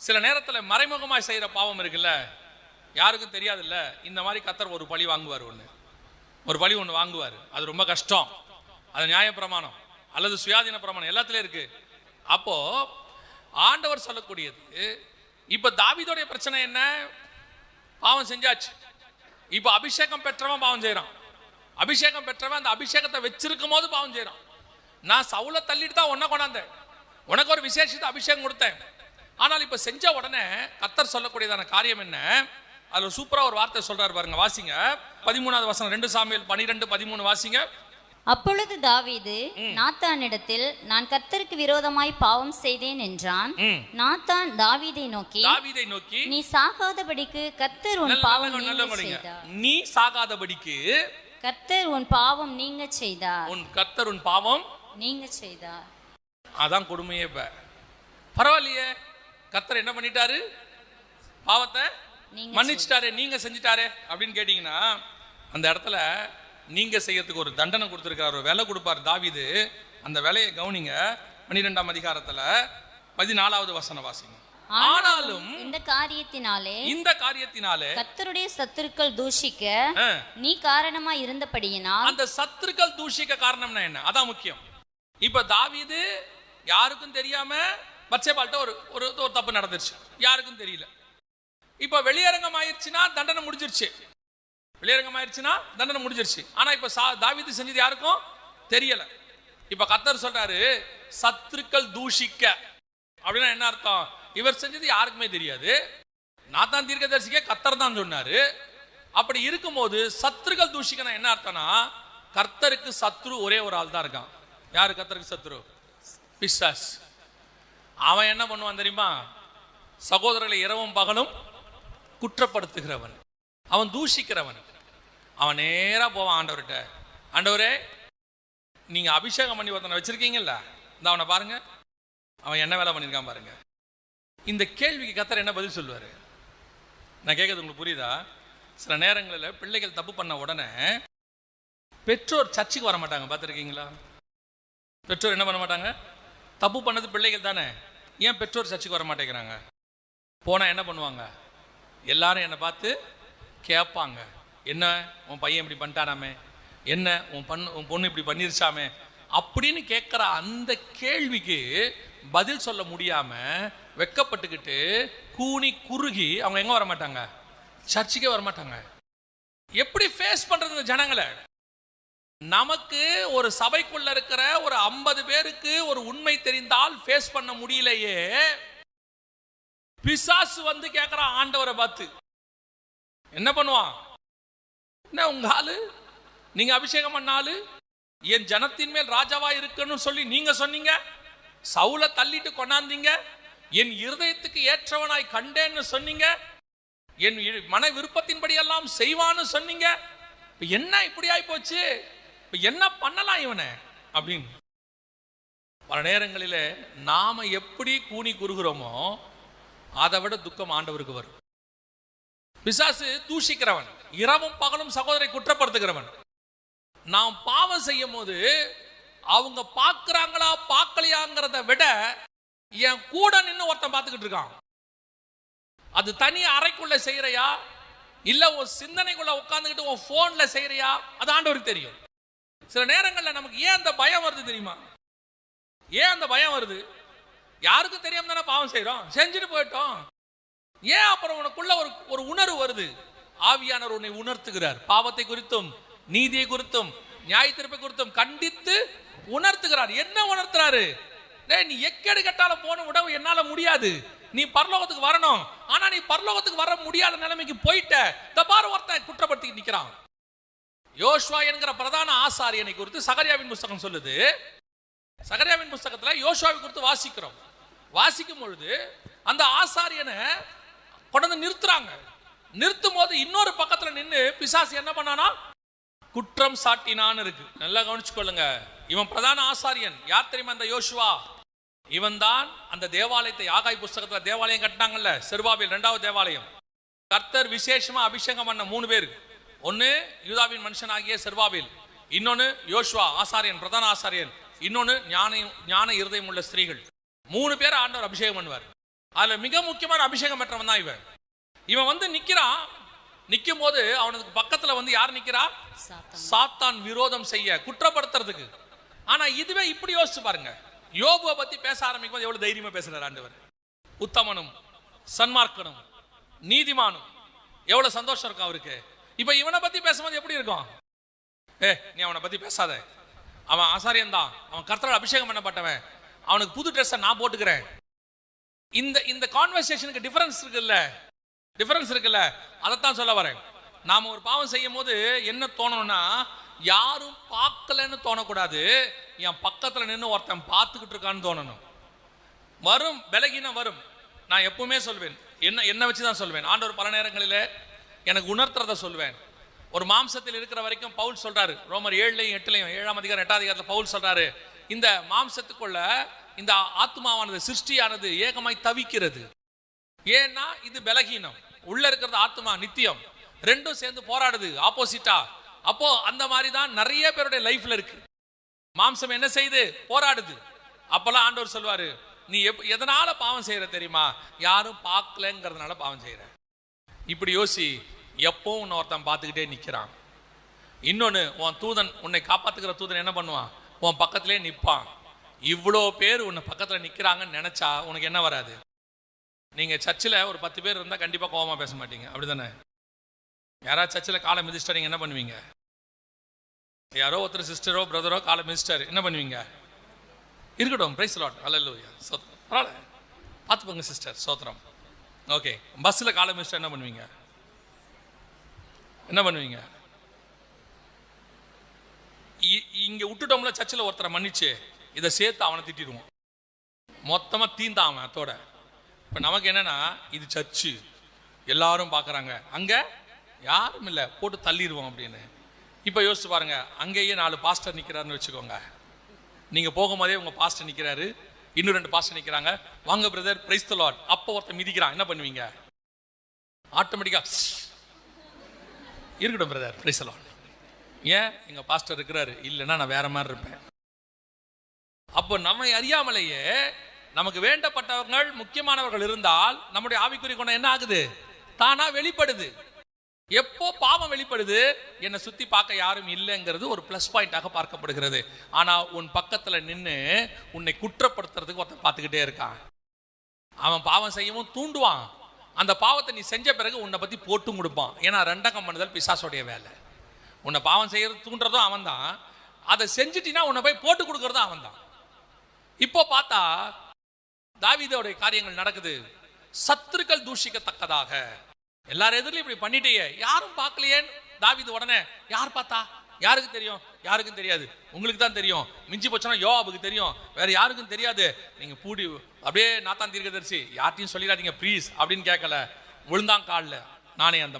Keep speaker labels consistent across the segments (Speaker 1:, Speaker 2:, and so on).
Speaker 1: சில நேரத்தில் மறைமுகமாக செய்கிற பாவம் இருக்குல்ல, யாருக்கும் தெரியாதுல்ல. இந்த மாதிரி கர்த்தர் ஒரு பழி வாங்குவார், ஒரு பழி ஒன்று வாங்குவார். அது ரொம்ப கஷ்டம். அது நியாயப்பிரமாணம் அல்லது சுயாதீன பிரமாணம் எல்லாத்துலேயும் இருக்கு. அப்போ ஆண்டவர் சொல்லக்கூடியது, இப்போ தாவீதோடைய பிரச்சனை என்ன? பாவம் செஞ்சாச்சு. இப்போ அபிஷேகம் பெற்றவன் பாவம் செய்கிறான். அபிஷேகம் பெற்றவன் அந்த அபிஷேகத்தை வச்சிருக்கும் போது பாவம் செய்கிறான். நான் சவுலை தள்ளிட்டு தான் உன்னை கொண்டாந்தேன், உனக்கு ஒரு விசேஷத்தை அபிஷேகம் கொடுத்தேன். ஆனால் இப்போ செஞ்ச உடனே கர்த்தர் சொல்லக்கூடியதான காரியம் என்ன? அதில் சூப்பராக ஒரு வார்த்தை சொல்றாரு பாருங்க, வாசிங்க 13வது வசனம், 2 சாமுவேல் 12:13 வாசிங்க.
Speaker 2: அப்பொழுது தாவீது நாத்தானிடத்தில், நான் கர்த்தருக்கு விரோதமாய் பாவம் செய்தேன் என்றான். நாத்தான் தாவீதை நோக்கி,
Speaker 1: நீ
Speaker 2: சாகாதபடிக்கு கர்த்தர் உன் பாவம் நீங்க செய்தார்.
Speaker 1: நீ சாகாதபடிக்கு
Speaker 2: கர்த்தர் உன் பாவம் நீங்க செய்தார்.
Speaker 1: கர்த்தர் உன் பாவம்
Speaker 2: நீங்க செய்தார்.
Speaker 1: அதான் கொடுமையே. பரவாயில்லையே, கர்த்தர் என்ன பண்ணிட்டாரு? பாவத்தை மன்னிச்சிட்டாரு, நீங்க செஞ்சிட்டாரு அப்படின்னு கேட்டீங்கன்னா, அந்த இடத்துல நீங்க செய்யறதுக்கு ஒரு தண்டனை கொடுத்திருக்காரு, ஒரு விலை கொடுப்பார் தாவீது. அந்த விலையை கவனிங்க. 12ஆம் அதிகாரத்துல 14வது வசனம் வாசிங்க. ஆனாலும் இந்த காரியத்தினாலே
Speaker 2: கர்த்தருடைய சத்துருக்கள் தூஷிக்க நீ காரணமா இருந்தபடியினால்.
Speaker 1: அந்த சத்துருக்கள் தூஷிக்க காரணம்னா என்ன? அதான் முக்கியம். இப்ப தாவீது யாருக்கும் தெரியாம பத்சேபாள்கிட்ட ஒரு தப்பு நடந்துருச்சு, யாருக்கும் தெரியல. இப்ப வெளியரங்கம் ஆயிடுச்சுன்னா தண்டனை முடிஞ்சிருச்சு. ஆனா இப்ப தாவீது செஞ்சது யாருக்கும் தெரியல. இப்ப கர்த்தர் சொல்றாரு, சத்துருக்கள் தூஷிக்க அப்படின்னா என்ன அர்த்தம்? இவர் செஞ்சது யாருக்குமே தெரியாது. நாத்தான் தீர்க்கதரிசிக்க கர்த்தர் தான் சொன்னாரு. அப்படி இருக்கும்போது சத்துருக்கள் தூஷிக்கணும் என்ன அர்த்தம்னா, கர்த்தருக்கு சத்ரு ஒரே ஒரு ஆள் தான் இருக்கான். யாரு கர்த்தருக்கு சத்ரு? பிசாஸ். அவன் என்ன பண்ணுவான் தெரியுமா? சகோதரர்களை இரவும் பகலும் குற்றப்படுத்துகிறவன், அவன் தூஷிக்கிறவன். அவன் நேரா போவான் ஆண்டவர்கிட்ட, ஆண்டவரே நீங்க அபிஷேகம் பண்ணி ஒருத்தனை வச்சிருக்கீங்கல்ல, இந்த அவனை பாருங்க, அவன் என்ன வேலை பண்ணியிருக்கான் பாருங்க. இந்த கேள்விக்கு கர்த்தர் என்ன பதில் சொல்லுவாரு? நான் கேட்கறது உங்களுக்கு புரியுதா? சில நேரங்களில் பிள்ளைகள் தப்பு பண்ண உடனே பெற்றோர் சர்ச்சுக்கு வர மாட்டாங்க, பார்த்துருக்கீங்களா? பெற்றோர் என்ன பண்ண மாட்டாங்க? தப்பு பண்ணது பிள்ளைகள் தானே, ஏன் பெற்றோர் சர்ச்சுக்கு வர மாட்டேங்கிறாங்க? போனால் என்ன பண்ணுவாங்க? எல்லாரும் என்னை பார்த்து கேட்பாங்க, என்ன உன் பையன் இப்படி பண்ணிட்டானாமே, என்ன உன் பொண்ணு இப்படி பண்ணிருச்சாமே அப்படின்னு கேட்குற அந்த கேள்விக்கு பதில் சொல்ல முடியாம வெக்கப்பட்டுக்கிட்டு கூனி குறுகி அவங்க எங்க வர மாட்டாங்க? சர்ச்சுக்கே வர மாட்டாங்க. எப்படி ஃபேஸ் பண்றது இந்த ஜனங்களை? நமக்கு ஒரு சபைக்குள்ள இருக்கிற ஒரு 50 பேருக்கு ஒரு உண்மை தெரிந்தால் ஃபேஸ் பண்ண முடியலையே, பிசாசு வந்து கேட்கிறான் ஆண்டவரை பார்த்து. என்ன பண்ணுவான்? என்ன உங்க ஆளு, நீங்க அபிஷேகம் பண்ணாலு, என் ஜனத்தின் மேல் ராஜாவா இருக்குன்னு சொல்லி நீங்க சொன்னீங்க, சவுலை தள்ளிட்டு கொண்டாந்தீங்க, என் இருதயத்துக்கு ஏற்றவனாய் கண்டேன்னு சொன்னீங்க, என் மன விருப்பத்தின்படி எல்லாம் செய்வான்னு சொன்னீங்க, என்ன இப்படி ஆகி போச்சு, என்ன பண்ணலாம் இவனை அப்படின்னு. பல நேரங்களில் நாம எப்படி கூனி குறுகிறோமோ அதை விட துக்கம் ஆண்டவருக்கு வரும். பிசாசு தூஷிக்கிறவன், இரவும் பகலும் சகோதரை குற்றப்படுத்துகிறவன். நாம் பாவம் செய்யும் போது அவங்க பார்க்கிறாங்களா பார்க்கலையாங்கிறத விட என் கூட நின்று ஒருத்தன் பார்த்துக்கிட்டு இருக்கான். அது தனி அறைக்குள்ள செய்யறியா இல்ல உன் சிந்தனைக்குள்ள உட்கார்ந்துக்கிட்டு உன் போன்ல செய்யறியா, அது ஆண்டவருக்கு தெரியும். சில நேரங்களில் நமக்கு ஏன் அந்த பயம் வருது தெரியுமா? ஏன் அந்த பயம் வருது? யாருக்கும் தெரியாம தானே பாவம் செய்யறோம், செஞ்சுட்டு போயிட்டோம். ஏன் அப்புறம் உனக்குள்ள ஒரு உணர்வு வருது? ஆவியானவர் உன்னை உணர்த்துகிறார். பாவத்தை குறித்தும் நீதியை குறித்தும் நியாய தீர்ப்பை குறித்தும் கண்டித்து உணர்த்துகிறார். என்ன உணர்த்துறாரு? நீ எக்கேடு கட்டாலும் போன உடவு என்னால முடியாது, நீ பரலோகத்துக்கு வரணும், ஆனா நீ பரலோகத்துக்கு வர முடியாத நிலைமைக்கு போயிட்ட. இந்த பாரு ஒருத்தன் குற்றப்படுத்தி நிற்கிறான். யோசுவா என்கிற பிரதான ஆசாரியனை குறித்து சகரியாவின் புஸ்தகம் சொல்லுது. சகரியாவின் புஸ்தகத்துல யோசுவாவை குறித்து வாசிக்கும் பொழுது அந்த ஆசாரியனை கொண்டு நிறுத்துறாங்க. நிறுத்தும் போது இன்னொரு பக்கத்துல நின்று பிசாசு என்ன பண்ணானா, குற்றம் சாட்டினான்னு இருக்கு. நல்லா கவனிச்சுக்கொள்ளுங்க. இவன் பிரதான ஆசாரியன். யார் தெரியுமா? அந்த யோசுவா. இவன் தான் அந்த தேவாலயத்தை, ஆகாய் புஸ்தகத்துல தேவாலயம் கட்டினாங்கல்ல, செருபாபேல் 2வது தேவாலயம். கர்த்தர் விசேஷமா அபிஷேகம் பண்ண 3 பேர். ஒன்னு யூதாவின் மனுஷனாகிய செருபாபேல், இன்னொன்னு யோசுவா ஆசாரியன், பிரதான ஆசாரியன், இன்னொன்னு ஞான இருதயம் உள்ள ஸ்திரீகள். 3 பேர் ஆண்டவர் அபிஷேகம் பண்ணுவார். அதுல மிக முக்கியமான அபிஷேகம் பெற்றவன் தான் இவன். இவன் வந்து நிக்கிறான். நிக்கும் போது அவனுக்கு பக்கத்துல வந்து யார் நிக்கிறா? சாத்தான் விரோதம் செய்ய, குற்றப்படுத்துறதுக்கு. ஆனா இதுவே இப்படி யோசிச்சு பாருங்க, யோபுவை பத்தி பேச ஆரம்பிக்கும் போது எவ்வளவு தைரியமா பேசுறாரு ஆண்டவர். உத்தமனும் சன்மார்க்கனும் நீதிமானும், எவ்வளவு சந்தோஷம் இருக்கும் அவருக்கு. இப்ப இவனை பத்தி பேசும்போது எப்படி இருக்கும்? நீ அவனை பத்தி பேசாத, அவன் ஆசாரியன் தான், அவன் கர்த்தரால் அபிஷேகம் பண்ணப்பட்டவன், அவனுக்கு புது ட்ரெஸ் நான் போட்டுக்கிறேன். இந்த கான்வர்சேஷனுக்கு டிஃபரன்ஸ் இருக்குல்ல, அதைத்தான் சொல்ல வரேன். நாம ஒரு பாவம் செய்யும் போது என்ன தோணணும்னா, யாரும் பார்க்கலன்னு தோணக்கூடாது, என் பக்கத்துல நின்று ஒருத்தன் பார்த்துக்கிட்டு இருக்கான்னு தோணணும். வரும் பலகீனம் வரும். நான் எப்பவுமே சொல்வேன், என்ன வச்சுதான் சொல்வேன். ஆண்டவர் பல நேரங்களில் எனக்கு உணர்த்துறத சொல்வேன். ஒரு மாம்சத்தில் இருக்கிற வரைக்கும் பவுல் சொல்றாரு, ரோமர் 7 8 7ஆம் அதிகாரம் 8ஆம் அதிகாரத்தில் பவுல் சொல்றாரு, இந்த மாம்சத்துக்குள்ள இந்த ஆத்மாவானது, சிருஷ்டியானது ஏகமாய் தவிக்கிறது. ஏன்னா இது பலகீனம். உள்ள இருக்கிறது ஆத்மா நித்தியம், ரெண்டும் சேர்ந்து போராடுது ஆப்போசிட்டா. அப்போ அந்த மாதிரி தான் நிறைய பேருடைய லைஃப்ல இருக்கு. மாம்சம் என்ன செய்யுது? போராடுது. அப்பெல்லாம் ஆண்டவர் சொல்வாரு, நீ எதனால பாவம் செய்யற தெரியுமா? யாரும் பார்க்கலங்கிறதுனால பாவம் செய்யற. இப்படி யோசி. எப்போ உன்னை ஒருத்தன் பார்த்துக்கிட்டே நிற்கிறான். இன்னொன்று, உன் தூதன், உன்னை காப்பாற்றுக்கிற தூதன் என்ன பண்ணுவான்? உன் பக்கத்திலே நிற்பான். இவ்வளோ பேர் உன்னை பக்கத்தில் நிற்கிறாங்கன்னு நினச்சா உனக்கு என்ன வராது? நீங்கள் சர்ச்சில் ஒரு 10 பேர் இருந்தால் கண்டிப்பாக கோபமாக பேச மாட்டீங்க, அப்படி தானே? யாராவது சர்ச்சில் காலை மிதிச்சிட்டா நீங்கள் என்ன பண்ணுவீங்க? யாரோ ஒருத்தர் சிஸ்டரோ பிரதரோ காலை மிதிச்சிட்டாரு, என்ன பண்ணுவீங்க? இருக்கட்டும், பிரைஸ் லார்ட், அல்லேலூயா, சோத்திரம், பரவாயில்ல, பார்த்துப்போங்க சிஸ்டர், சோத்திரம். ஓகே, பஸ்ஸில் காலை மிதிச்சிட்டா என்ன பண்ணுவீங்க? என்ன பண்ணுவீங்க? இங்கே விட்டுட்டோம்ல, சர்ச்சில் ஒருத்தரை மன்னிச்சு இதை சேர்த்து அவனை திட்டிடுவோம், மொத்தமாக தீந்தான் அவன் அதோட. இப்போ நமக்கு என்னன்னா, இது சர்ச்சு, எல்லாரும் பார்க்குறாங்க, அங்கே யாரும் இல்லை, போட்டு தள்ளிடுவோம் அப்படின்னு. இப்போ யோசிச்சு பாருங்க, அங்கேயே 4 பாஸ்டர் நிற்கிறாருன்னு வச்சுக்கோங்க. நீங்கள் போகும்போதே உங்கள் பாஸ்டர் நிற்கிறாரு, இன்னும் 2 பாஸ்டர் நிற்கிறாங்க, வாங்க பிரதர், பிரைஸ் தி லார்ட். அப்போ ஒருத்தர் மிதிக்கிறான், என்ன பண்ணுவீங்க? ஆட்டோமேட்டிக்காக இருக்கட்டும் பிரதர், பிரைஸ் தி லார்ட். ஏன்? எங்கள் பாஸ்டர் இருக்கிறாரு, இல்லைன்னா நான் வேற மாதிரி இருப்பேன். அப்போ நம்மை அறியாமலேயே நமக்கு வேண்டப்பட்டவர்கள், முக்கியமானவர்கள் இருந்தால் நம்முடைய ஆவிக்குரிய குணம் என்ன ஆகுது? தானா வெளிப்படுது. எப்போ பாவம் வெளிப்படுது? என்னை சுத்தி பார்க்க யாரும் இல்லைங்கிறது ஒரு பிளஸ் பாயிண்டாக பார்க்கப்படுகிறது. ஆனா உன் பக்கத்துல நின்று உன்னை குற்றப்படுத்துறதுக்கு ஒருத்தன் பார்த்துக்கிட்டே இருக்கான். அவன் பாவம் செய்யவும் தூண்டுவான். அந்த பாவத்தை நீ செஞ்ச பிறகு உன்னை பத்தி போட்டும் கொடுப்பான். ஏன்னா ரெண்டகம் பண்ணுதல் பிசாசோடைய வேலை. உன்னை பாவம் செய்யறது தூண்டுறதும் அவன் தான், அதை செஞ்சுட்டினா உன்னை போய் போட்டு கொடுக்கறதும் அவன் தான். இப்போ பார்த்தா தாவீதோடைய காரியங்கள் நடக்குது. சத்துருக்கள் தூஷிக்கத்தக்கதாக எல்லாரும் எதிரிலும் இப்படி பண்ணிட்டே, யாரும் பார்க்கலையே. தாவீது உடனே, யார் பார்த்தா? யாருக்கு தெரியும்? யாருக்கும் தெரியாது, உங்களுக்கு தான் தெரியும். மிஞ்சி போச்சுன்னா யோவாபுக்கு தெரியும், வேற யாருக்கும் தெரியாது. நீங்க பூடி அப்படியே நாத்தான் தீர்க்கதரிசி, யார்ட்டையும் சொல்லிடாதீங்க ப்ளீஸ் அப்படின்னு கேட்கல. விழுந்தான் காலில், நானே அந்த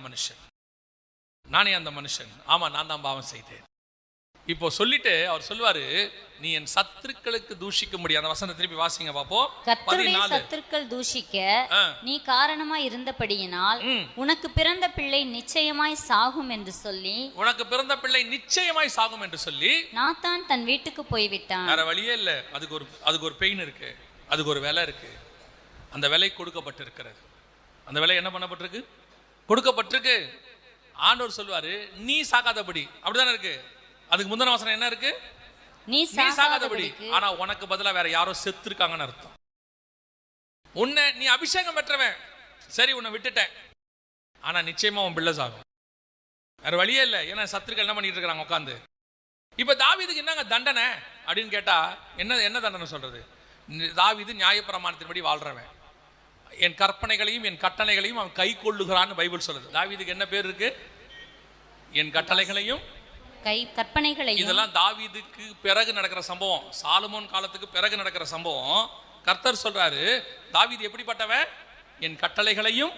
Speaker 1: மனுஷன், ஆமா நான் தான் பாவம் செய்தேன். இப்போ சொல்லிட்டு அவர் சொல்லுவாரு, நீ என் சத்துருக்களுக்கு தூஷிக்க முடியாது. அந்த வசனத்தை திருப்பி வாசிங்க பாப்போம்.
Speaker 2: கர்த்தருடைய சத்துருக்கள் தூஷிக்க நீ காரணமாய் இருந்தபடியினால் உனக்கு பிறந்த பிள்ளை நிச்சயமாய் சாகும் என்று சொல்லி நாத்தான் தன் வீட்டுக்கு போய்விட்டான்.
Speaker 1: வேற வழியே இல்லை. அதுக்கு ஒரு பெயின் இருக்கு, அதுக்கு ஒரு விலை இருக்கு. அந்த விலை கொடுக்கப்பட்டிருக்கிறது. அந்த விலை என்ன பண்ணப்பட்டிருக்கு? கொடுக்கப்பட்டிருக்கு. ஆண்டவர் சொல்வாரு, நீ சாகாதபடி. அப்படிதானே இருக்கு. அதுக்கு முந்தின வசனம் என்ன இருக்கு?
Speaker 2: நீ சாகாதபடி.
Speaker 1: ஆனா உனக்கு பதிலா வேற யாரோ செத்து இருக்காங்கன்னு அர்த்தம். உன்னை நீ அபிஷேகம் பெற்றவன், சரி உன்னை விட்டுட்டேன், ஆனா நிச்சயமா உன் பிள்ளை சாகும். வேற வழியே இல்லை. ஏன்னா சத்துருக்கள் என்ன பண்ணிட்டு இருக்காங்க உட்காந்து. இப்ப தாவீதுக்கு என்னங்க தண்டனை அப்படின்னு கேட்டா என்ன தண்டனை சொல்றது? தாவீது நியாயப்பிரமாணத்தின்படி வாழ்றவன், என் கற்பனைகளையும் என் கட்டளைகளையும் அவன் கை கொள்ளுகிறான்னு பைபிள் சொல்லுது. தாவீதுக்கு என்ன பேர் இருக்கு? என் கட்டளைகளையும்
Speaker 2: கற்பனைகளையும்.
Speaker 1: இதெல்லாம் தாவீதுக்கு பிறகு நடக்கிற சம்பவம், சாலமோன் காலத்துக்கு பிறகு நடக்கிற சம்பவம். கர்த்தர் சொல்றாரு, தாவீது எப்படிப்பட்டவன்? என் கட்டளைகளையும்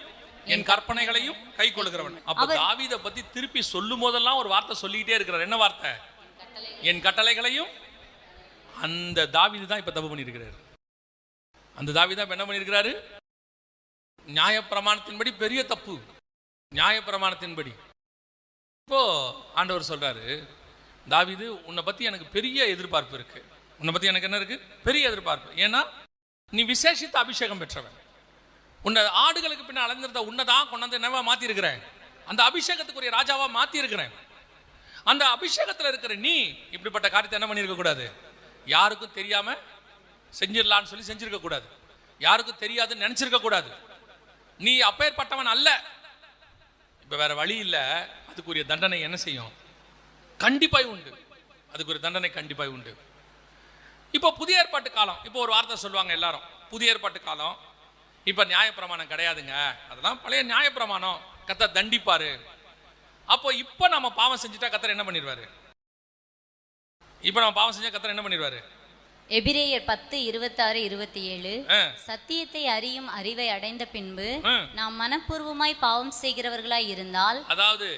Speaker 1: என் கற்பனைகளையும் கை கொள்ளுகிறவன். அப்ப தாவீதை பத்தி திருப்பி சொல்லும் போதெல்லாம் ஒரு வார்த்தை சொல்லிக்கிட்டே இருக்கிறார். என்ன வார்த்தை? என் கட்டளைகளையும். அந்த தாவீது தான் இப்ப தப்பு பண்ணியிருக்கிறாரு. அந்த தாவீது தான் என்ன பண்ணியிருக்கிறாரு? நியாயப்பிரமாணத்தின்படி பெரிய தப்பு. நியாயப்பிரமாணத்தின்படி இப்போ ஆண்டவர் சொல்றாரு, தாவீது உன்னை பத்தி எனக்கு பெரிய எதிர்பார்ப்பு இருக்கு. உன்னை பத்தி எனக்கு என்ன இருக்கு? பெரிய எதிர்பார்ப்பு. ஏன்னா நீ விசேஷித்த அபிஷேகம் பெற்றவன். உன்னை ஆடுகளுக்கு பின்ன அலைஞ்சிருந்த உன்னை தான் கொண்டாந்து என்னவா மாத்தி இருக்கிறேன், அந்த அபிஷேகத்துக்குரிய ராஜாவா மாத்தி இருக்கிறேன். அந்த அபிஷேகத்தில் இருக்கிற நீ இப்படிப்பட்ட காரியத்தை என்ன பண்ணியிருக்க கூடாது, யாருக்கும் தெரியாம செஞ்சிடலான்னு சொல்லி செஞ்சிருக்க கூடாது, யாருக்கும் தெரியாதுன்னு நினைச்சிருக்க கூடாது. நீ அப்பேற்பட்டவன் அல்ல. இப்ப வேற வழி இல்லை. அதுக்குரிய தண்டனை என்ன செய்யும், கண்டிப்பாய் உண்டு. அதுக்குரிய தண்டனை கண்டிப்பாய் உண்டு. இப்போ புதிய ஏற்பாட்டு காலம். இப்போ ஒரு வார்த்தை சொல்லுவாங்க எல்லாரும், புதிய ஏற்பாட்டு காலம், இப்போ நியாயப்பிரமாணம் கிடையாதுங்க, அதெல்லாம் பழைய நியாயப்பிரமாணம், கர்த்தர் தண்டிப்பாரு. அப்போ இப்போ நம்ம பாவம் செஞ்சுட்டா கர்த்தர் என்ன பண்ணிடுவாரு, இப்போ நம்ம பாவம் செஞ்சா கர்த்தர் என்ன பண்ணிடுவாரு?
Speaker 2: எபிரேயர் 10:26-27 சத்தியத்தை அறியும் அறிவை அடைந்த பின்பு நாம் மனப்பூர்வமாய் பாவம் செய்கிறவர்களாய் இருந்தால், அதாவது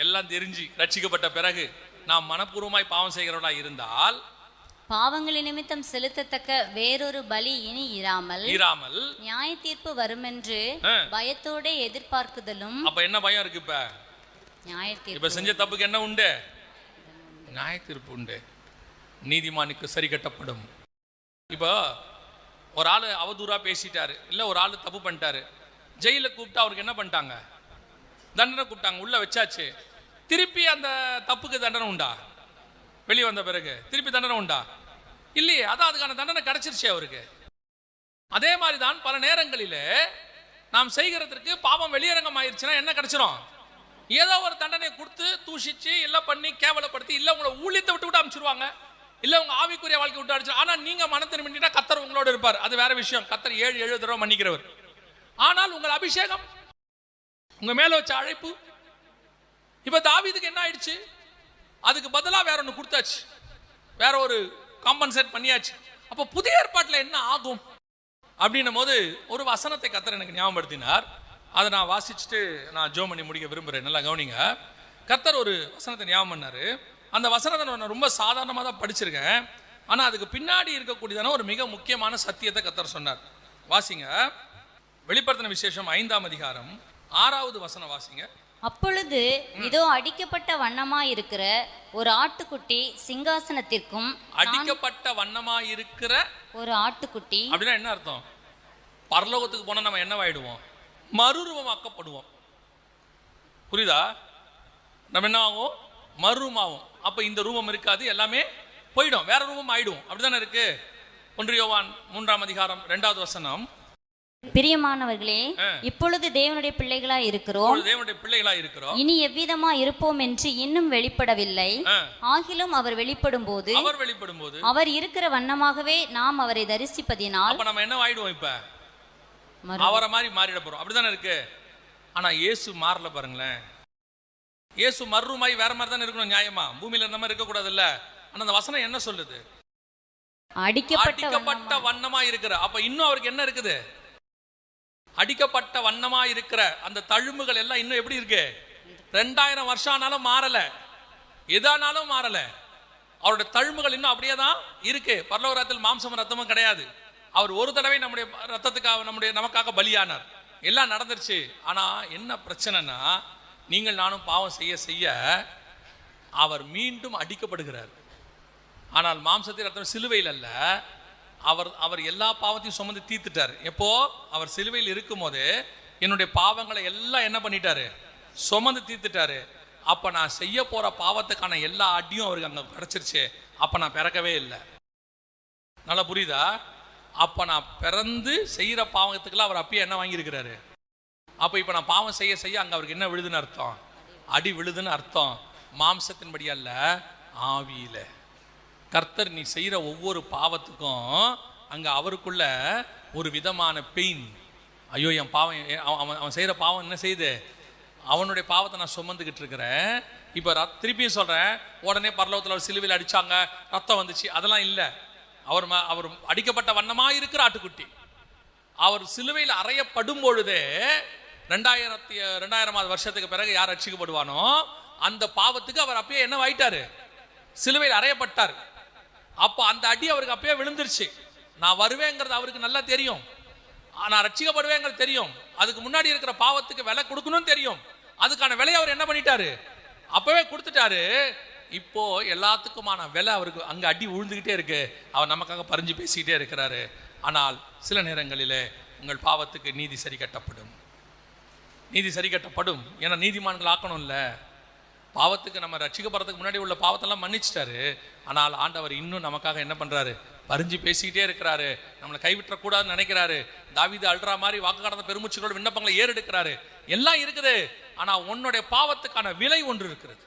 Speaker 1: எல்லாம் தெரிஞ்சு ரட்சிக்கப்பட்ட பிறகு நாம் மனப்பூர்வமாய் பாவம் செய்கிறவர்களாய் இருந்தால்,
Speaker 2: பாவங்களின் நிமித்தம் செலுத்தத்தக்க வேறொரு பலி இனி இராமல் நியாய தீர்ப்பு வருமென்று பயத்தோட எதிர்பார்க்குதலும்.
Speaker 1: அப்ப என்ன பயம் இருக்கு? இப்ப
Speaker 2: நியாய தீர்ப்பு,
Speaker 1: இப்ப செஞ்ச தப்புக்கு என்ன உண்டு? நியாய தீர்ப்பு உண்டு. நீதிமானுக்கு சரி கட்டப்படும். இப்போ ஒரு ஆள் அவதூறா பேசிட்டாரு, இல்ல ஒரு ஆள் தப்பு பண்ணிட்டாரு, ஜெயில கூப்பிட்டு அவருக்கு என்ன பண்ணிட்டாங்க, தண்டனை கூப்பிட்டாங்க, உள்ள வச்சாச்சு. திருப்பி அந்த தப்புக்கு தண்டனை உண்டா? வெளியே வந்த பிறகு திருப்பி தண்டனை உண்டா? இல்லையே. அதான் அதுக்கான தண்டனை கிடைச்சிருச்சு அவருக்கு. அதே மாதிரி தான் பல நேரங்களிலே நாம் செய்கிறதுக்கு பாவம் வெளியரங்கம் ஆயிடுச்சுன்னா என்ன கிடைச்சிரும், ஏதோ ஒரு தண்டனை கொடுத்து தூஷிச்சு எல்லாம் பண்ணி கேவலப்படுத்தி, இல்ல உங்களை ஊழியத்தை விட்டு அனுப்பிச்சிருவாங்க, இல்ல உங்க ஆவிக்குரிய வாழ்க்கை விட்டு அடிச்சு. ஆனா நீங்க மனம் திரும்பிட்டா கர்த்தர் உங்களோட இருப்பார், அது வேற விஷயம். கர்த்தர் 7 தடவை மன்னிக்கிறவர். ஆனால் உங்கள் அபிஷேகம், உங்க மேல வச்ச அழைப்பு, இப்ப தாவீதுக்கு என்ன ஆயிடுச்சு, அதுக்கு பதிலா வேற ஒன்று கொடுத்தாச்சு, வேற ஒரு காம்பன்சேட் பண்ணியாச்சு. அப்போ புதிய ஏற்பாட்டில் என்ன ஆகும் அப்படின்னும் போது ஒரு வசனத்தை கர்த்தர் எனக்கு ஞாபகப்படுத்தினார். அதை நான் வாசிச்சுட்டு நான் ஜெபம் பண்ணி முடிக்க விரும்புகிறேன். நல்லா கவனிங்க. கர்த்தர் ஒரு வசனத்தை ஞாபகம் பண்ணாரு. அந்த வசனத்தை நான் ரொம்ப சாதாரணமாக தான் படிச்சிருக்கேன். ஆனால் அதுக்கு பின்னாடி இருக்கக்கூடியதான ஒரு மிக முக்கியமான சத்தியத்தை கர்த்தர் சொன்னார். வாசிங்க. வெளிப்படுத்தின விசேஷம் 5ஆம் அதிகாரம் 6வது வசனம் வாசிங்க.
Speaker 2: அப்பொழுது இதோ அடிக்கப்பட்ட வண்ணமாய் இருக்கிற ஒரு ஆட்டுக்குட்டி சிங்காசனத்திற்கும்.
Speaker 1: அடிக்கப்பட்ட வண்ணமாய் இருக்கிற
Speaker 2: ஒரு ஆட்டுக்குட்டி
Speaker 1: அப்படின்னா என்ன அர்த்தம்? பரலோகத்துக்கு போனா நம்ம என்னவாயிடுவோம்? மறுரூபமாக்கப்படுவோம். புரியுதா? நம்ம என்ன ஆகும்? மறுரூபமாகும். அப்ப இந்த ரூபம் இருக்காது, எல்லாமே போயிடும், வேற ரூபம் ஆயிடும். அப்படிதானே இருக்கு. 1 யோவான் 3ஆம் அதிகாரம் 2வது வசனம்.
Speaker 2: பிரியமானவர்களே, இப்பொழுது தேவனுடைய பிள்ளைகளாய் இருக்கிறோம், இனி எவ்விதமா இருப்போம் என்று இன்னும் வெளிப்படவில்லை. ஆகிலும் அவர் வெளிப்படும் போது அவர் இருக்கிற வண்ணமாகவே நாம் அவரை தரிசிப்பதினால்
Speaker 1: அப்ப நம்ம என்ன ஆயிடுவோம்? இப்ப அவரை மாதிரி மாறிட போறோம். அப்படிதானே இருக்கு. ஆனா இயேசு மாறல பாருங்களேன். இயேசு மறுரூமாய் வேற மாதிரி தானே இருக்கணும். நியாயமா பூமியில இருந்த மாதிரி இருக்க கூடாது இல்ல. ஆனா அந்த வசனம் என்ன சொல்லுது? அடிக்கப்பட்ட வண்ணமா இருக்கிற. அப்ப இன்னும் அவருக்கு என்ன இருக்குது? அடிக்கப்பட்ட வண்ணமா இருக்கிற அந்த தழும்புகள் எல்லாம் இன்னும் எப்படி இருக்கு? 2000 வருஷம் ஆனாலும் மாறல, எதானாலும் மாறல. அவருடைய தழும்புகள் இன்னும் அப்படியே தான் இருக்கு. பரலோகத்தில் மாம்சமும் ரத்தமும் கிடையாது. அவர் ஒரு தடவை நம்முடைய ரத்தத்துக்காக நமக்காக பலியானார். எல்லாம் நடந்துருச்சு. ஆனா என்ன பிரச்சனைனா, நீங்கள் நானும் பாவம் செய்ய செய்ய அவர் மீண்டும் அடிக்கப்படுகிறார். ஆனால் மாம்சத்தில் ரத்தம் சிலுவையில் அல்ல. அவர் எல்லா பாவத்தையும் சுமந்து தீர்த்துட்டார். எப்போ? அவர் சிலுவையில் இருக்கும் போது என்னுடைய பாவங்களை எல்லாம் என்ன பண்ணிட்டாரு? சுமந்து தீர்த்துட்டாரு. அப்ப நான் செய்ய போற பாவத்துக்கான எல்லா அடியும் அவருக்கு அங்க கிடைச்சிருச்சு. அப்ப நான் பிறக்கவே இல்லை. நல்லா புரியுதா? அப்ப நான் பிறந்து செய்யற பாவத்துக்கெல்லாம் அவர் அப்பயே என்ன வாங்கியிருக்கிறாரு. அப்ப இப்ப நான் பாவம் செய்ய செய்ய அங்க அவருக்கு என்ன விழுதுன்னு அர்த்தம்? அடி விழுதுன்னு அர்த்தம். மாம்சத்தின்படி அல்ல, ஆவியில. கர்த்தர் நீ செய்கிற ஒவ்வொரு பாவத்துக்கும் அங்கே அவருக்குள்ள ஒரு விதமான பெயின். ஐயோ என் பாவம், அவன் செய்கிற பாவம் என்ன செய்யுது? அவனுடைய பாவத்தை நான் சுமந்துக்கிட்டு இருக்கிறேன். இப்போ திருப்பியும் சொல்கிறேன், உடனே பரலோகத்தில் அவர் சிலுவையில் அடித்தாங்க, ரத்தம் வந்துச்சு, அதெல்லாம் இல்லை. அவர் அடிக்கப்பட்ட வண்ணமாக இருக்கிற ஆட்டுக்குட்டி. அவர் சிலுவையில் அறையப்படும் பொழுதே 2000வது வருஷத்துக்கு பிறகு யார் ரட்சிக்கப்படுவானோ அந்த பாவத்துக்கு அவர் அப்பயே என்ன ஆயிட்டாரு? சிலுவையில் அறையப்பட்டார். அப்போ அந்த அடி அவருக்கு அப்பயே விழுந்துருச்சு. நான் வருவேங்கிறது அவருக்கு நல்லா தெரியும், நான் ரட்சிக்கப்படுவேங்கிறது தெரியும். அதுக்கு முன்னாடி இருக்கிற பாவத்துக்கு விலை கொடுக்கணும்னு தெரியும். அதுக்கான விலையை அவர் என்ன பண்ணிட்டாரு? அப்பவே கொடுத்துட்டாரு. இப்போ எல்லாத்துக்குமான விலை அவருக்கு அங்க அடி விழுந்துகிட்டே இருக்கு. அவர் நமக்காக பறிஞ்சு பேசிக்கிட்டே இருக்கிறாரு. ஆனால் சில நேரங்களிலே உங்கள் பாவத்துக்கு நீதி சரி கட்டப்படும். நீதி சரி கட்டப்படும். ஏன்னா நீதிமான்கள் ஆக்கணும்ல. பாவத்துக்கு நம்ம ரட்சிக்கப்படுறதுக்கு முன்னாடி உள்ள பாவத்தெல்லாம் மன்னிச்சிட்டாரு. ஆனால் ஆண்டவர் இன்னும் நமக்காக என்ன பண்ணுறாரு? பறிஞ்சு பேசிக்கிட்டே இருக்கிறாரு. நம்மளை கைவிட்டக்கூடாதுன்னு நினைக்கிறாரு. தாவீது அல்றா மாதிரி வாக்கு கடந்த பெருமூச்சுகளோட விண்ணப்பங்களை ஏறெடுக்கிறாரு. எல்லாம் இருக்குது. ஆனால் உன்னுடைய பாவத்துக்கான விலை ஒன்று இருக்கிறது.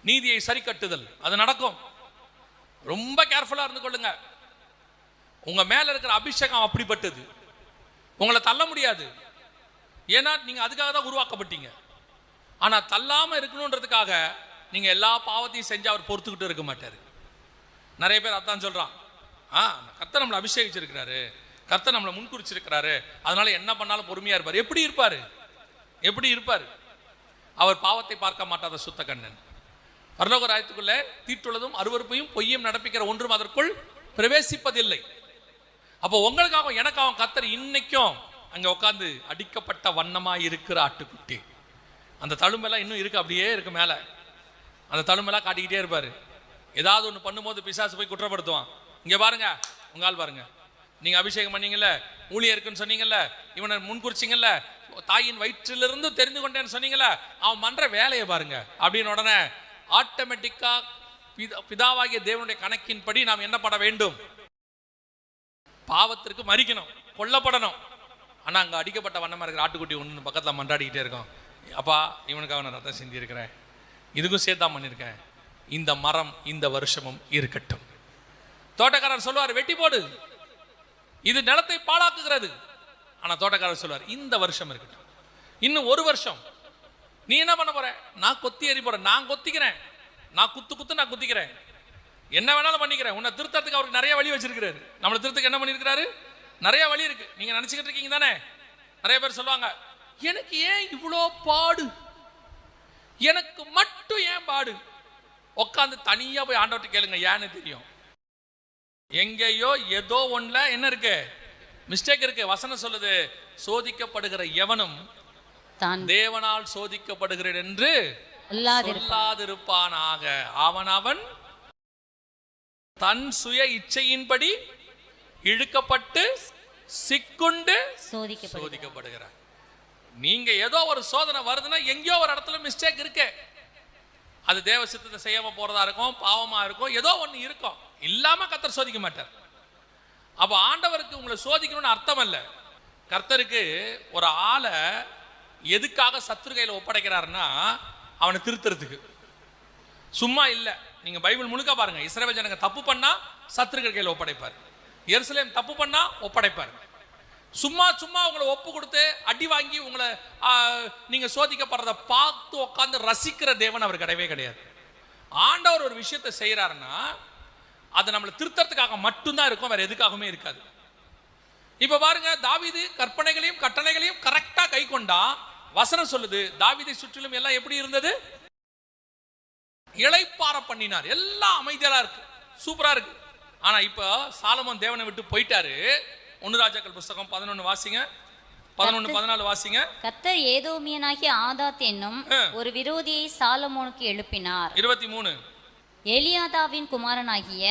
Speaker 1: நீதியை சரி கட்டுதல். அது நடக்கும். ரொம்ப கேர்ஃபுல்லாக இருந்து கொள்ளுங்க. உங்க மேல இருக்கிற அபிஷேகம் அப்படிப்பட்டது. உங்களை தள்ள முடியாது. ஏன்னா நீங்க அதுக்காக தான் உருவாக்கப்பட்டீங்க. ஆனா தள்ளாம இருக்கணுன்றதுக்காக நீங்க எல்லா பாவத்தையும் செஞ்சு அவர் பொறுத்துக்கிட்டு இருக்க மாட்டாரு. நிறைய பேர் அதான் சொல்றான், கர்த்தர் நம்மளை அபிஷேகிச்சிருக்கிறாரு, கர்த்தர் நம்மளை முன்குறிச்சிருக்கிறாரு, அதனால என்ன பண்ணாலும் பொறுமையா இருப்பார். எப்படி இருப்பாரு? எப்படி இருப்பாரு? அவர் பாவத்தை பார்க்க மாட்டாத சுத்த கண்ணன். பரலோக ராஜ்யத்துக்குள்ள தீட்டுள்ளதும் அருவருப்பையும் பொய்யும் நடப்பிக்கிற ஒன்றும் அதற்குள் பிரவேசிப்பதில்லை. அப்போ உங்களுக்காக எனக்காக கர்த்தர் இன்னைக்கும் அங்க உட்காந்து அடிக்கப்பட்ட வண்ணமா இருக்கிற ஆட்டுக்குட்டி. அந்த தழும்பெல்லாம் இன்னும் இருக்கு, அப்படியே இருக்கு மேல. அந்த தழும்பெல்லாம் காட்டிக்கிட்டே இருப்பாரு. ஏதாவது ஒன்று பண்ணும்போது பிசாசு போய் குற்றப்படுத்துவான். இங்க பாருங்க, உங்க ஆள் பாருங்க, நீங்க அபிஷேகம் பண்ணீங்கல்ல, ஊழியர் இருக்குன்னு சொன்னீங்கல்ல, இவனை முன்குறிச்சிங்கல்ல, தாயின் வயிற்றிலிருந்து தெரிந்து கொண்டேன்னு சொன்னீங்கல்ல, அவன் பண்ற வேலையை பாருங்க அப்படின்னு உடனே ஆட்டோமேட்டிக்கா பிதாவாகிய தேவனுடைய கணக்கின்படி நாம் என்ன பண்ண வேண்டும்? பாவத்திற்கு மறிக்கணும், கொல்லப்படணும். ஆனா அங்க அடிக்கப்பட்ட வண்ணமா இருக்கிற ஆட்டுக்குட்டி ஒன்று பக்கத்துல மன்றாடிக்கிட்டே இருக்கோம். அப்பா, இவனுக்காக நான் ரத்தம் சிந்தி இருக்கிறேன், இதுக்கும் சேர்த்தா பண்ணியிருக்கேன், இந்த மரம் இந்த வருஷமும் இருக்கட்டும். தோட்டக்காரர் சொல்லுவார், வெட்டி போடு, இது நிலத்தை பாழாக்குகிறது. ஆனா தோட்டக்காரர் சொல்லுவார், இந்த வருஷம் இருக்கட்டும், இன்னும் ஒரு வருஷம் நீ என்ன பண்ண போற? நான் கொத்தி எறி போறேன், நான் கொத்திக்கிறேன், நான் குத்து நான் குத்திக்கிறேன், என்ன வேணாலும் பண்ணிக்கிறேன். உன்னை திருத்தத்துக்கு அவருக்கு நிறைய வழி வச்சிருக்கிறாரு. நம்மளை திருத்தத்துக்கு என்ன பண்ணிருக்கிறாரு? நிறைய வழி இருக்கு. நீங்க நினைச்சுக்கிட்டு இருக்கீங்க தானே? நிறைய பேர் சொல்லுவாங்க, எனக்கு ஏன் இவ்வளோ பாடு, எனக்கு மட்டும் ஏன் பாடு? உட்காந்து தனியா போய் ஆண்டவர்கிட்ட கேளுங்க, ஏன்னு தெரியும். எங்கேயோ ஏதோ ஒண்ணுல என்ன இருக்கு? மிஸ்டேக் இருக்கு. வசனம் சொல்லுது, சோதிக்கப்படுகிற எவனும் தேவனால் சோதிக்கப்படுகிறேன் என்று சொல்லாதிருப்பானாக. அவன் தன் சுய இச்சையின்படி இழுக்கப்பட்டு சிக்குண்டு சோதிக்கப்படுகிறார். நீங்க ஏதோ ஒரு சோதனை வருதுன்னா எங்கேயோ ஒரு இடத்துல மிஸ்டேக் இருக்கு. அது தேவ சித்தத்தை செய்யாம போறதா இருக்கும், பாவமா இருக்கும், ஏதோ ஒண்ணு இருக்கும். இல்லாம கர்த்தர் சோதிக்க மாட்டார். அப்ப ஆண்டவருக்கு உங்களை சோதிக்கணும்னு அர்த்தம் அல்ல. கர்த்தருக்கு ஒரு ஆளை எதுக்காக சத்துரு கையில ஒப்படைக்கிறாருன்னா அவனை திருத்துறதுக்கு. சும்மா இல்ல. நீங்க பைபிள் முழுக்க பாருங்க, இஸ்ரவேல் ஜனங்க தப்பு பண்ணா சத்துருக்கள் கையில ஒப்படைப்பார். எருசலேம் தப்பு பண்ணா ஒப்படைப்பார். சும்மா உங்களை ஒப்பு கொடுத்து அடி வாங்கி உங்களை நீங்க சோதிக்கப்படுறத பார்த்து உட்காந்து ரசிக்கிற தேவன் அவர் கிடையவே கிடையாது. ஆண்டவர் ஒரு விஷயத்தை செய்யறாருன்னா அது நம்மளை திருத்தறதுக்காக மட்டும்தான் இருக்கும், வேற எதுக்காகவுமே இருக்காது. இப்ப பாருங்க, தாவீது கற்பனைகளையும் கட்டளைகளையும் கரெக்டா கை கொண்டா. வசனம் சொல்லுது, தாவீதை சுற்றிலும் எல்லாம் எப்படி இருந்தது? இளைப்பாற பண்ணினார். எல்லாம் அமைதியா இருக்கு, சூப்பரா இருக்கு. ஆனா இப்ப சாலமோன் தேவனை விட்டு போயிட்டாரு. 1 ராஜாக்கள் புஸ்தகம் 11 வாசிங்க, 11-14 வாசிங்க.
Speaker 2: கர்த்தர் ஏதோமியனாகிய ஆதாத் என்னும் ஒரு விரோதியை சாலமோனுக்கு எழுப்பினார்.
Speaker 1: 23
Speaker 2: எலியாதாவின் குமாரனாகிய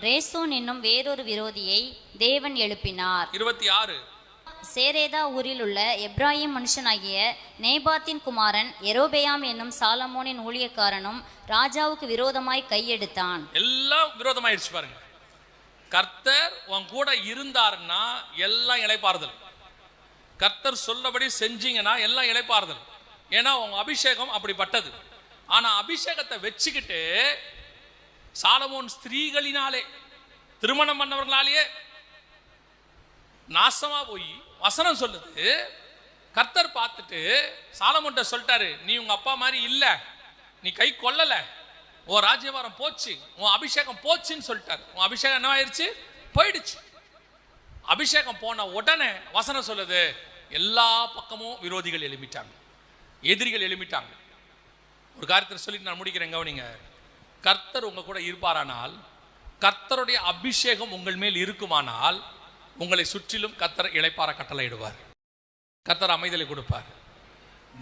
Speaker 2: ரேசோன் என்னும் வேறொரு விரோதியை தேவன் எழுப்பினார்.
Speaker 1: 26
Speaker 2: சேரேதா ஊரில் உள்ள எப்ராஹிம் மனுஷனாகிய நேபாத்தின் குமாரன் எரோபெயாம் என்னும் சாலமோனின் ஊழியக்காரனும் ராஜாவுக்கு விரோதமாய் கையெடுத்தான்.
Speaker 1: எல்லாம் விரோதமாயிருச்சு பாருங்க. கர்த்தர் உன் கூட இருந்தாருன்னா எல்லாம் இளைப்பாறுதல். கர்த்தர் சொல்லபடி செஞ்சீங்கன்னா எல்லாம் இளைப்பாறுதல். ஏன்னா உங்க அபிஷேகம் அப்படிப்பட்டது. ஆனா அபிஷேகத்தை வச்சுக்கிட்டு சாலமோன் ஸ்திரீகளினாலே, திருமணம் பண்ணவர்களாலேயே நாசமா போய் வசனம் சொல்லுது. கர்த்தர் பார்த்துட்டு சாலமோன்ட்ட சொல்லிட்டாரு, நீ உங்க அப்பா மாதிரி இல்ல, நீ கை கொள்ளல, உன் ராஜ்யபாரம் போச்சு, உன் அபிஷேகம் போச்சுன்னு சொல்லிட்டாரு. உன் அபிஷேகம் என்னவாயிருச்சு? போயிடுச்சு. அபிஷேகம் போன உடனே வசனம் சொல்லுது, எல்லா பக்கமும் விரோதிகள் எழும்பிட்டாங்க, எதிரிகள் எழும்பிட்டாங்க. ஒரு காரியத்தை சொல்லிட்டு நான் முடிக்கிறேன், கவனிங்க. கர்த்தர் உங்க கூட இருப்பாரானால், கர்த்தருடைய அபிஷேகம் உங்கள் மேல் இருக்குமானால், உங்களை சுற்றிலும் கர்த்தர் இளைப்பாற கட்டளையிடுவார், கர்த்தர் அமைதலை கொடுப்பார்.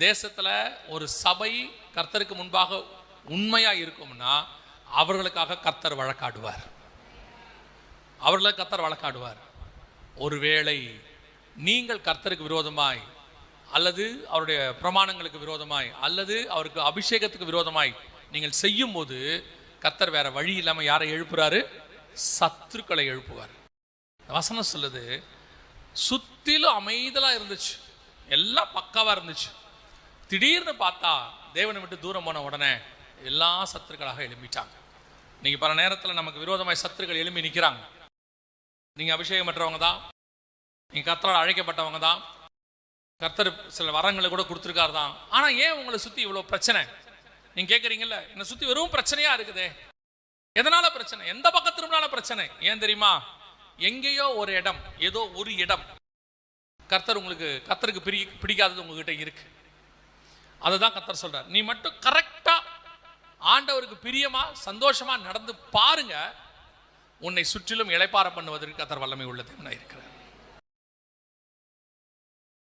Speaker 1: தேசத்துல ஒரு சபை கர்த்தருக்கு முன்பாக உண்மையா இருக்கும்னா அவர்களுக்காக கர்த்தர் வழக்காடுவார், அவர்களுக்கு கர்த்தர் வழக்காடுவார். ஒருவேளை நீங்கள் கர்த்தருக்கு விரோதமாய் அல்லது அவருடைய பிரமாணங்களுக்கு விரோதமாய் அல்லது அவருக்கு அபிஷேகத்துக்கு விரோதமாய் நீங்கள் செய்யும் போது கர்த்தர் வேற வழி இல்லாமல் யாரை எழுப்புறாரு? சத்துருக்களை எழுப்புவார். வசனம் சொல்லுது, சுத்திலும் அமைதலா இருந்துச்சு, எல்லாம் பக்காவா இருந்துச்சு. திடீர்னு பார்த்தா தேவனை விட்டு தூரம் போன உடனே எல்லா சத்துருக்களாக எழும்பிட்டாங்க. இன்னைக்கு பல நேரத்தில் நமக்கு விரோதமாய் சத்துருக்கள் எழும்பி நிற்கிறாங்க. நீங்க அபிஷேகம் பெற்றவங்க தான், நீங்க கர்த்தரால் அழைக்கப்பட்டவங்க தான், கர்த்தர் சில வரங்களை கூட கொடுத்துருக்காரு தான். ஆனா ஏன் உங்களை சுத்தி இவ்வளவு பிரச்சனை? நீங்க கேட்குறீங்கல்ல, என்னை சுத்தி வெறும் பிரச்சனையா இருக்குதே. எதனால பிரச்சனை? எந்த பக்கத்தினால பிரச்சனை? ஏன் தெரியுமா? எங்கேயோ ஒரு இடம், ஏதோ ஒரு இடம் கர்த்தருக்கு பிடிக்காதது உங்ககிட்ட இருக்கு. அதுதான் கர்த்தர் சொல்றார். நீ மட்டும் கரெக்டா ஆண்டவருக்கு பிரியமா சந்தோஷமா நடந்து பாருங்க, உன்னை சுற்றிலும் இளைப்பாற பண்ணுவதற்கு கர்த்தர் வல்லமை உள்ள தேவனாய் இருக்கிறார்.